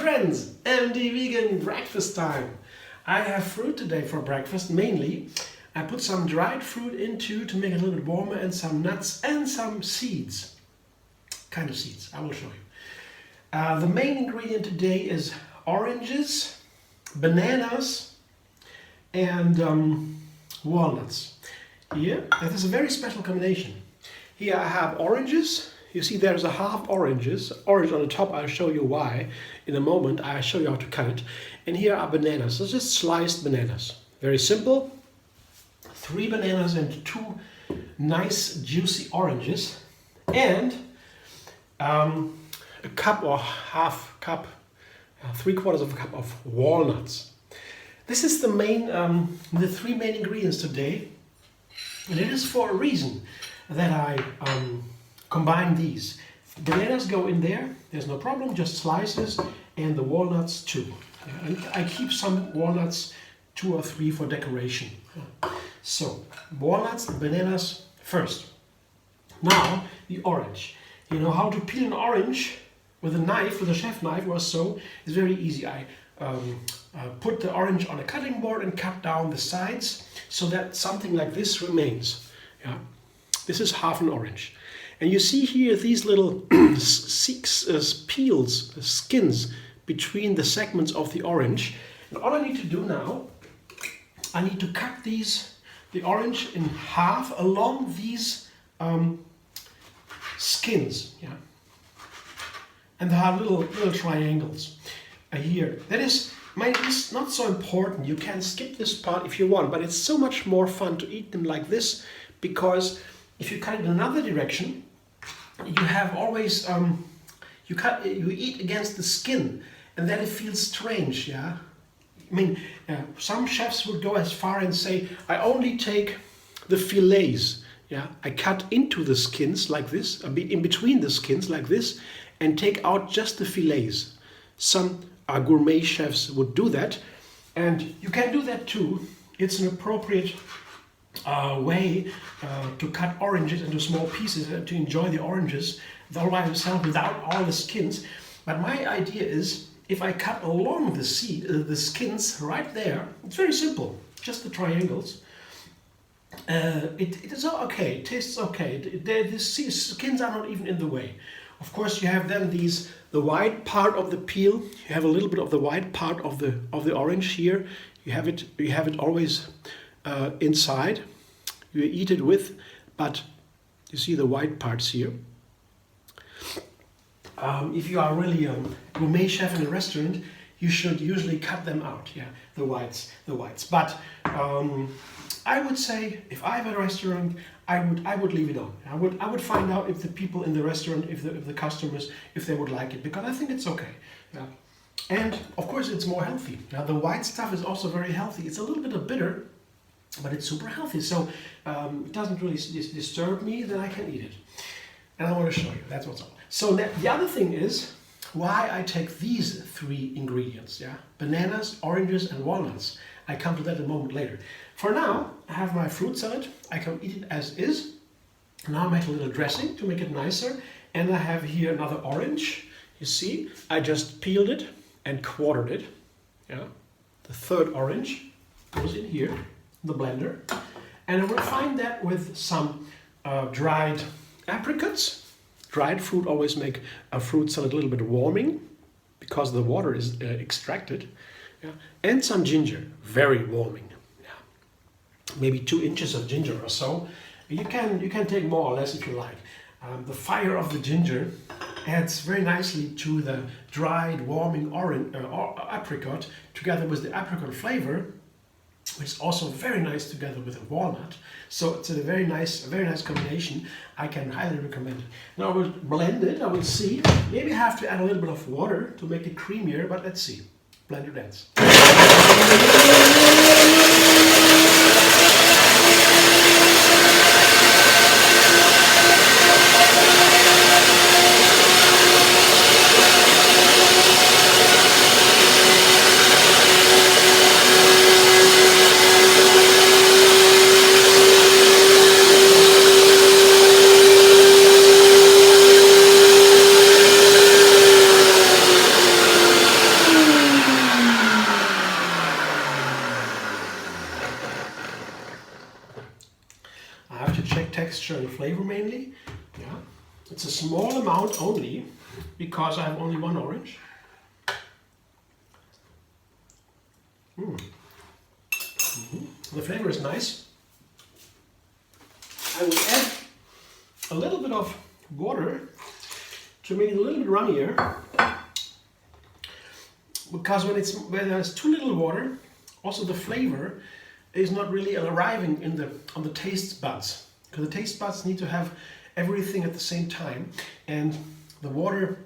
friends, MD Vegan breakfast time. I have fruit today for breakfast, mainly. I put some dried fruit into to make it a little bit warmer and some nuts and some seeds. Kind of seeds, I will show you. The main ingredient today is oranges, bananas and walnuts. Here, that is a very special combination. Here I have oranges. You see there's a half orange on the top. I'll show you why in a moment. I'll show you how to cut it. And here are bananas. So just sliced bananas. Very simple. 3 bananas and 2 nice juicy oranges. And a cup or half cup, 3/4 of a cup of walnuts. This is the 3 main ingredients today. And it is for a reason that I combine these. Bananas go in there, there's no problem, just slices, and the walnuts too. And I keep some walnuts, 2 or 3 for decoration. So, walnuts and bananas first. Now, the orange. You know how to peel an orange with a knife, with a chef knife or so, is very easy. I put the orange on a cutting board and cut down the sides so that something like this remains. Yeah. This is half an orange. And you see here these little peels, skins between the segments of the orange. And all I need to do now, I need to cut the orange in half along these skins. Yeah. And they have little triangles here. That is, it's not so important. You can skip this part if you want, but it's so much more fun to eat them like this, because if you cut it in another direction, you have always you eat against the skin, and then it feels strange. Yeah, I mean, some chefs would go as far and say, I only take the fillets. Yeah, I cut into the skins like this, a bit in between the skins like this, and take out just the fillets. Some gourmet chefs would do that, and you can do that too. It's an appropriate way to cut oranges into small pieces and to enjoy the oranges all by themselves without all the skins. But my idea is, if I cut along the skins right there, it's very simple, just the triangles. It is okay, it tastes okay. The skins are not even in the way. Of course, you have then the white part of the peel. You have a little bit of the white part of the orange here. You have it always inside. You eat it with, but you see the white parts here. If you are really a gourmet chef in a restaurant, you should usually cut them out. Yeah, the whites. But I would say, if I have a restaurant, I would leave it on. I would find out if the people in the restaurant, if the customers, if they would like it, because I think it's okay. Yeah. And of course, it's more healthy. Now, the white stuff is also very healthy. It's a little bit of bitter, but it's super healthy. So it doesn't really disturb me, then I can eat it. And I want to show you. That's what's up. So the other thing is why I take these 3 ingredients. Yeah, bananas, oranges, and walnuts. I come to that a moment later. For now, I have my fruit salad. I can eat it as is. Now I make a little dressing to make it nicer. And I have here another orange. You see, I just peeled it and quartered it. Yeah, the 3rd orange goes in here, in the blender. And I will refine that with some dried apricots. Dried fruit always make a fruit salad a little bit warming because the water is extracted. Yeah. And some ginger, very warming. Yeah. Maybe 2 inches of ginger or so. You can take more or less if you like. The fire of the ginger adds very nicely to the dried, warming apricot, together with the apricot flavor, which is also very nice together with the walnut. So it's a very nice combination. I can highly recommend it. Now I will blend it. I will see. Maybe I have to add a little bit of water to make it creamier, but let's see. Blend your dance. flavor mainly. Yeah, it's a small amount only because I have only one orange. The flavor is nice. I will add a little bit of water to make it a little bit runnier, because when there's too little water, also the flavor is not really arriving on the taste buds, because the taste buds need to have everything at the same time, and the water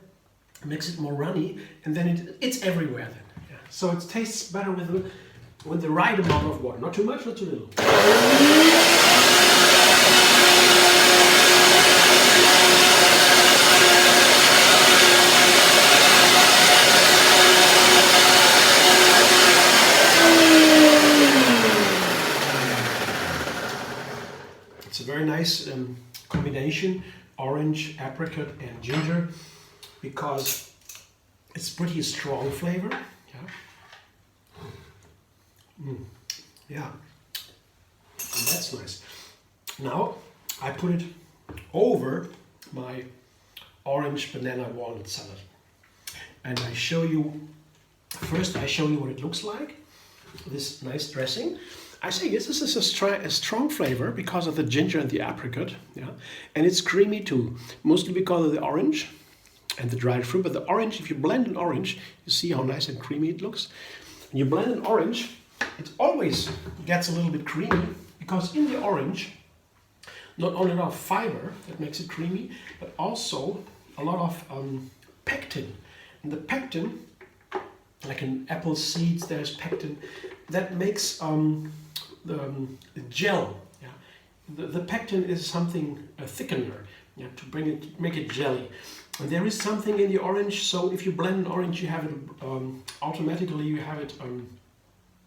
makes it more runny, and then it's everywhere then. Yeah. So it tastes better with the right amount of water, not too much, not too little. It's a very nice combination, orange, apricot and ginger, because it's pretty strong flavor. Yeah, and that's nice. Now I put it over my orange banana walnut salad, and I show you what it looks like. This nice dressing. I say yes, this is a strong flavor because of the ginger and the apricot, yeah, and it's creamy too, mostly because of the orange and the dried fruit. But the orange, if you blend an orange, you see how nice and creamy it looks. When you blend an orange, it always gets a little bit creamy, because in the orange, not only a lot of fiber that makes it creamy, but also a lot of pectin. And the pectin, like in apple seeds, there's pectin that makes the gel. Yeah? The pectin is something, a thickener, yeah, to make it jelly. And there is something in the orange, so if you blend an orange, you have it automatically. You have it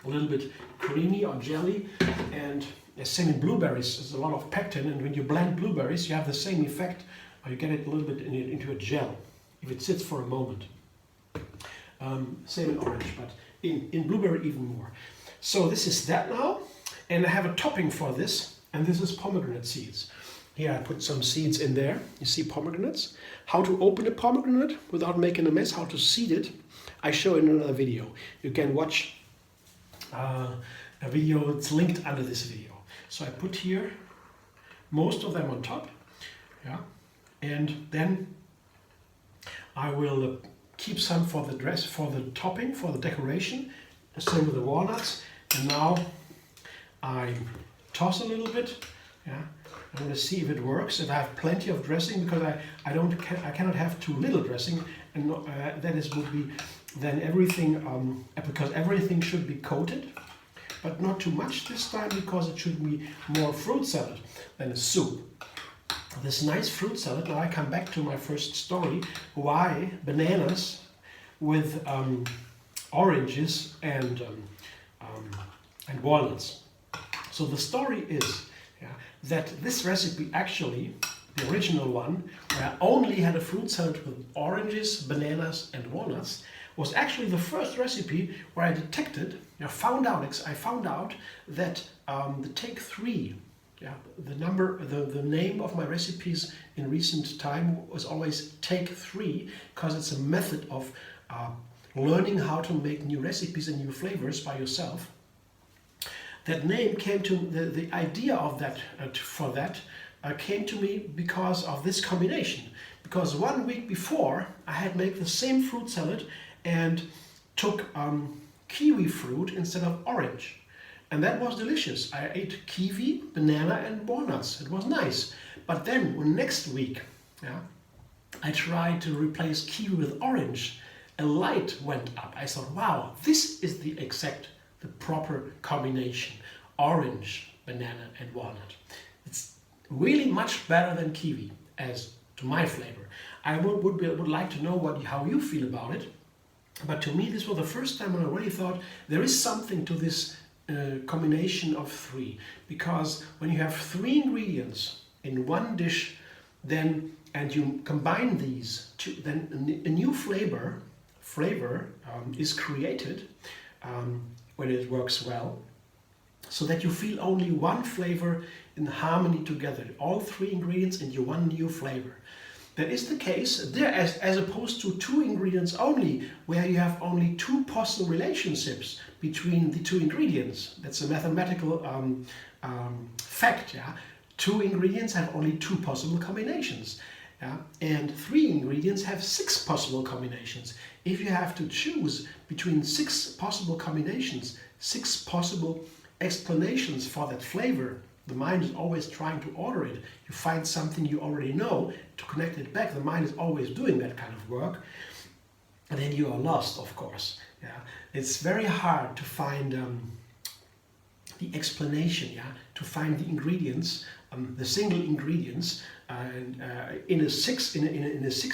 a little bit creamy or jelly, and same in blueberries. There's a lot of pectin, and when you blend blueberries, you have the same effect, or you get it a little bit into a gel if it sits for a moment. Same in orange, but in blueberry even more. So this is that now, and I have a topping for this, and this is pomegranate seeds. Here I put some seeds in there. You see pomegranates. How to open a pomegranate without making a mess, how to seed it, I show in another video. You can watch a video, it's linked under this video. So I put here most of them on top, yeah, and then I will keep some for the dress, for the topping, for the decoration. The same with the walnuts. And now I toss a little bit, yeah. I'm going to see if it works, if I have plenty of dressing, because I cannot have too little dressing, and would be then everything, because everything should be coated, but not too much this time, because it should be more fruit salad than a soup. This nice fruit salad. Now I come back to my first story, why bananas with oranges and walnuts. So the story is, yeah, that this recipe, actually the original one, where I only had a fruit salad with oranges, bananas and walnuts, was actually the first recipe where I detected, I found out that the take 3, yeah, the name of my recipes in recent time was always take 3, because it's a method of learning how to make new recipes and new flavors by yourself. That name came to the idea of that came to me because of this combination. Because 1 week before I had made the same fruit salad and took kiwi fruit instead of orange, and that was delicious. I ate kiwi, banana and walnuts. It was nice. But then next week, yeah, I tried to replace kiwi with orange. A light went up. I thought, wow, this is the proper combination. Orange, banana and walnut. It's really much better than kiwi, as to my flavor. I would like to know how you feel about it. But to me, this was the first time when I really thought there is something to this combination of 3. Because when you have 3 ingredients in one dish, then and you combine these two, then a new flavor is created when it works well, so that you feel only one flavor in harmony together, all three ingredients into one new flavor. That is the case there, as opposed to two ingredients only, where you have only two possible relationships between the two ingredients. That's a mathematical fact. Yeah? Two ingredients have only two possible combinations. Yeah? And three ingredients have six possible combinations. If you have to choose between six possible combinations, six possible explanations for that flavor, the mind is always trying to order it. You find something you already know to connect it back. The mind is always doing that kind of work. And then you are lost, of course. Yeah? It's very hard to find the explanation, yeah? To find the ingredients, the single ingredients in a six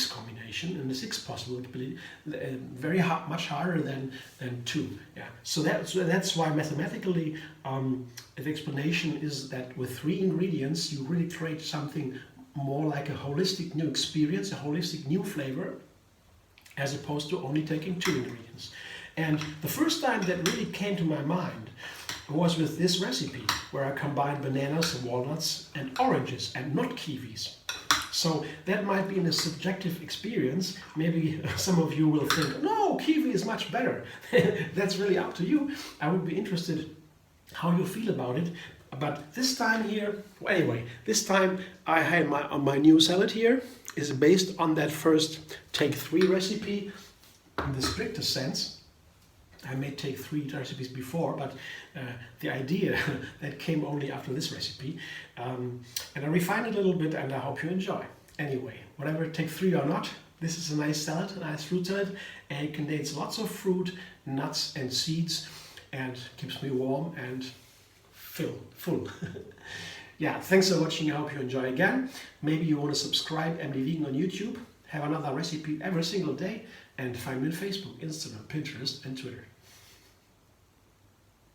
combination, in a six possibility, very hard, much harder than two. Yeah. So that's why mathematically the explanation is that with three ingredients you really create something more like a holistic new experience, a holistic new flavor, as opposed to only taking two ingredients. And the first time that really came to my mind was with this recipe, where I combined bananas and walnuts and oranges and not kiwis. So that might be in a subjective experience. Maybe some of you will think, no, kiwi is much better. That's really up to you. I would be interested how you feel about it. But this time here, well, anyway, this time I had my new salad here is based on that first take three recipe in the strictest sense. I may take three recipes before, but the idea that came only after this recipe. And I refined it a little bit, and I hope you enjoy. Anyway, whatever take three or not, this is a nice salad, a nice fruit salad, and it contains lots of fruit, nuts and seeds, and keeps me warm and full. Yeah, thanks for watching. I hope you enjoy again. Maybe you want to subscribe MD Vegan on YouTube, have another recipe every single day, and find me on Facebook, Instagram, Pinterest, and Twitter.